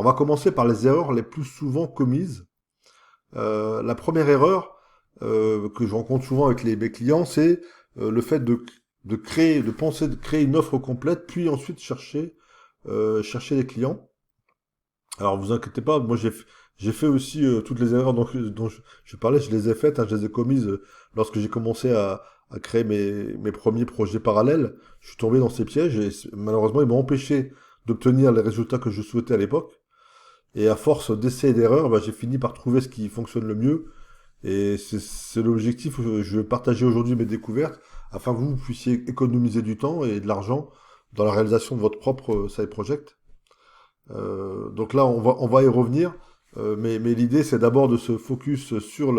Alors, on va commencer par les erreurs les plus souvent commises. La première erreur que je rencontre souvent avec mes clients, c'est le fait de penser de créer une offre complète, puis ensuite chercher des clients. Alors vous inquiétez pas, moi j'ai fait aussi toutes les erreurs dont je parlais, je les ai faites, hein, je les ai commises lorsque j'ai commencé à créer mes premiers projets parallèles. Je suis tombé dans ces pièges et malheureusement ils m'ont empêché d'obtenir les résultats que je souhaitais à l'époque. Et à force d'essais et d'erreurs, bah, j'ai fini par trouver ce qui fonctionne le mieux. Et c'est l'objectif. Je vais partager aujourd'hui mes découvertes afin que vous puissiez économiser du temps et de l'argent dans la réalisation de votre propre side project. Donc là, on va y revenir. Mais l'idée, c'est d'abord de se focus sur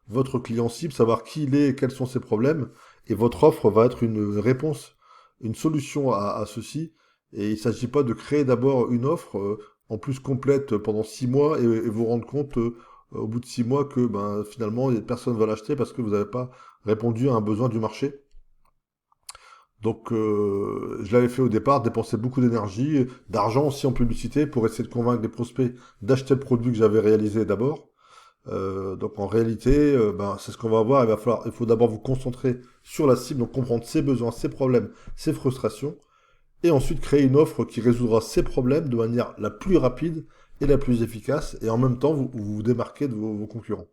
votre client cible, savoir qui il est et quels sont ses problèmes. Et votre offre va être une réponse, une solution à ceci. Et il ne s'agit pas de créer d'abord une offre en plus complète pendant 6 mois et vous rendre compte au bout de 6 mois que ben, finalement personne ne va l'acheter parce que vous n'avez pas répondu à un besoin du marché. Donc, je l'avais fait au départ, dépenser beaucoup d'énergie, d'argent aussi en publicité pour essayer de convaincre des prospects d'acheter le produit que j'avais réalisé d'abord. Donc, en réalité, ben, c'est ce qu'on va voir. Il faut d'abord vous concentrer sur la cible, donc comprendre ses besoins, ses problèmes, ses frustrations, et ensuite créer une offre qui résoudra ces problèmes de manière la plus rapide et la plus efficace, et en même temps, vous vous démarquez de vos concurrents.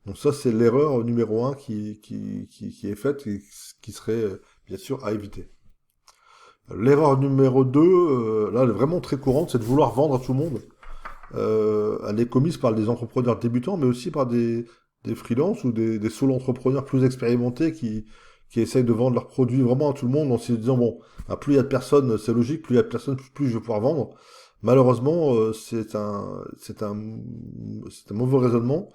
Donc ça, c'est l'erreur numéro un qui est faite et qui serait bien sûr à éviter. L'erreur numéro 2, là, elle est vraiment très courante, c'est de vouloir vendre à tout le monde. Elle est commise par des entrepreneurs débutants, mais aussi par des freelances ou des solo-entrepreneurs plus expérimentés qui essayent de vendre leurs produits vraiment à tout le monde en se disant, bon, bah, plus il y a de personnes, c'est logique, plus il y a de personnes, plus je vais pouvoir vendre. Malheureusement, c'est un mauvais raisonnement.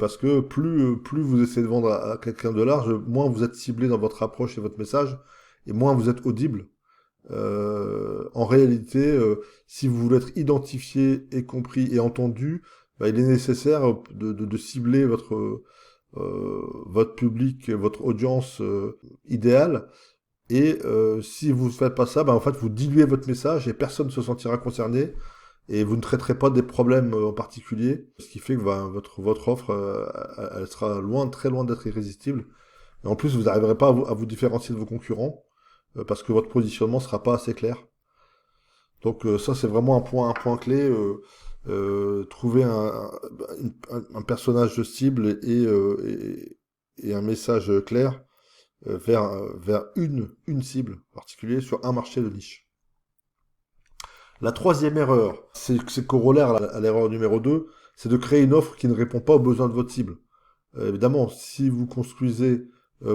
Parce que plus vous essayez de vendre à quelqu'un de large, moins vous êtes ciblé dans votre approche et votre message, et moins vous êtes audible. En réalité, si vous voulez être identifié et compris et entendu, bah, il est nécessaire de cibler votre public, votre audience idéale. Et si vous ne faites pas ça, bah, en fait, vous diluez votre message et personne ne se sentira concerné. Et vous ne traiterez pas des problèmes en particulier, ce qui fait que bah, votre offre, elle sera loin, très loin d'être irrésistible. Et en plus, vous n'arriverez pas à vous différencier de vos concurrents, parce que votre positionnement sera pas assez clair. Donc ça, c'est vraiment un point clé. Trouver un personnage de cible et un message clair vers une cible particulière sur un marché de niche. La troisième erreur, c'est corollaire à l'erreur numéro 2, c'est de créer une offre qui ne répond pas aux besoins de votre cible. Évidemment, si vous construisez,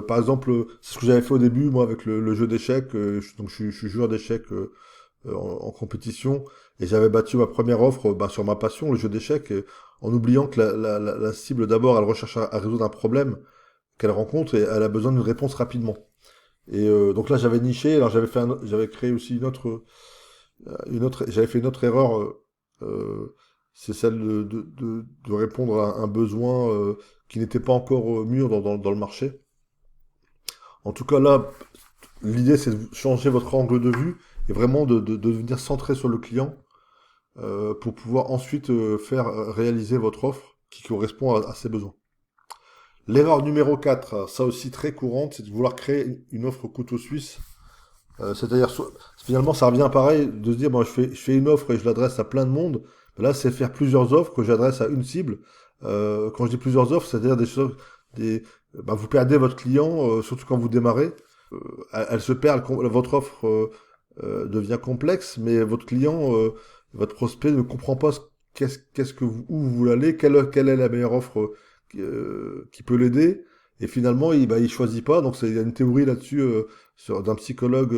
par exemple, c'est ce que j'avais fait au début, moi, avec le jeu d'échecs, donc je suis joueur d'échecs en compétition, et j'avais bâti ma première offre bah, sur ma passion, le jeu d'échecs, en oubliant que la cible, d'abord, elle recherche à résoudre un problème qu'elle rencontre et elle a besoin d'une réponse rapidement. Et donc là, j'avais niché, alors j'avais créé aussi j'avais fait une autre erreur, c'est celle de répondre à un besoin qui n'était pas encore mûr dans le marché. En tout cas, là, l'idée, c'est de changer votre angle de vue et vraiment de venir centrer sur le client pour pouvoir ensuite faire réaliser votre offre qui correspond à ses besoins. L'erreur numéro 4, ça aussi très courante, c'est de vouloir créer une offre couteau suisse. C'est-à-dire, finalement, ça revient pareil de se dire, bon, je fais une offre et je l'adresse à plein de monde. Mais là, c'est faire plusieurs offres que j'adresse à une cible. Quand je dis plusieurs offres, c'est-à-dire des choses, bah, vous perdez votre client, surtout quand vous démarrez. Elle se perd, votre offre devient complexe, mais votre client, votre prospect ne comprend pas qu'est-ce que où vous voulez aller, quelle est la meilleure offre qui peut l'aider. Et finalement, il choisit pas. Donc, il y a une théorie là-dessus d'un psychologue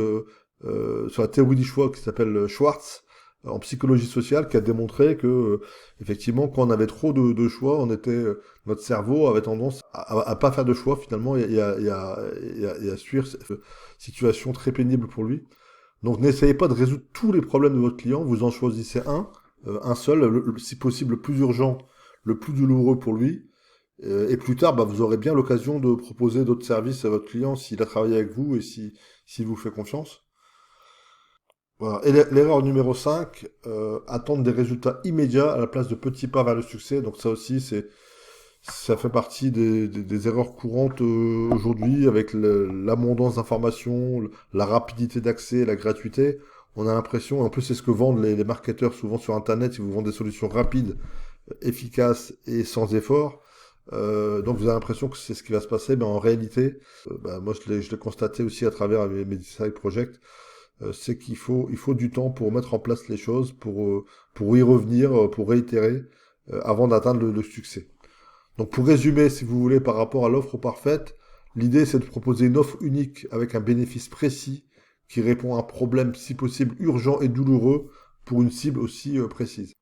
sur la théorie du choix qui s'appelle Schwartz en psychologie sociale qui a démontré que effectivement quand on avait trop de choix, notre cerveau avait tendance à pas faire de choix finalement et à suivre cette situation très pénible pour lui. Donc n'essayez pas de résoudre tous les problèmes de votre client, vous en choisissez un seul, si possible le plus urgent, le plus douloureux pour lui. Et plus tard, bah, vous aurez bien l'occasion de proposer d'autres services à votre client s'il a travaillé avec vous et s'il vous fait confiance. Voilà. Et l'erreur numéro 5, attendre des résultats immédiats à la place de petits pas vers le succès. Donc ça aussi, ça fait partie des erreurs courantes aujourd'hui avec l'abondance d'informations, la rapidité d'accès, la gratuité. On a l'impression, et en plus c'est ce que vendent les marketeurs souvent sur Internet, ils vous vendent des solutions rapides, efficaces et sans effort. Donc vous avez l'impression que c'est ce qui va se passer, mais en réalité, moi je l'ai constaté aussi à travers mes side projects, c'est il faut du temps pour mettre en place les choses, pour y revenir, pour réitérer, avant d'atteindre le succès. Donc pour résumer, si vous voulez, par rapport à l'offre parfaite, l'idée c'est de proposer une offre unique avec un bénéfice précis qui répond à un problème si possible urgent et douloureux pour une cible aussi précise.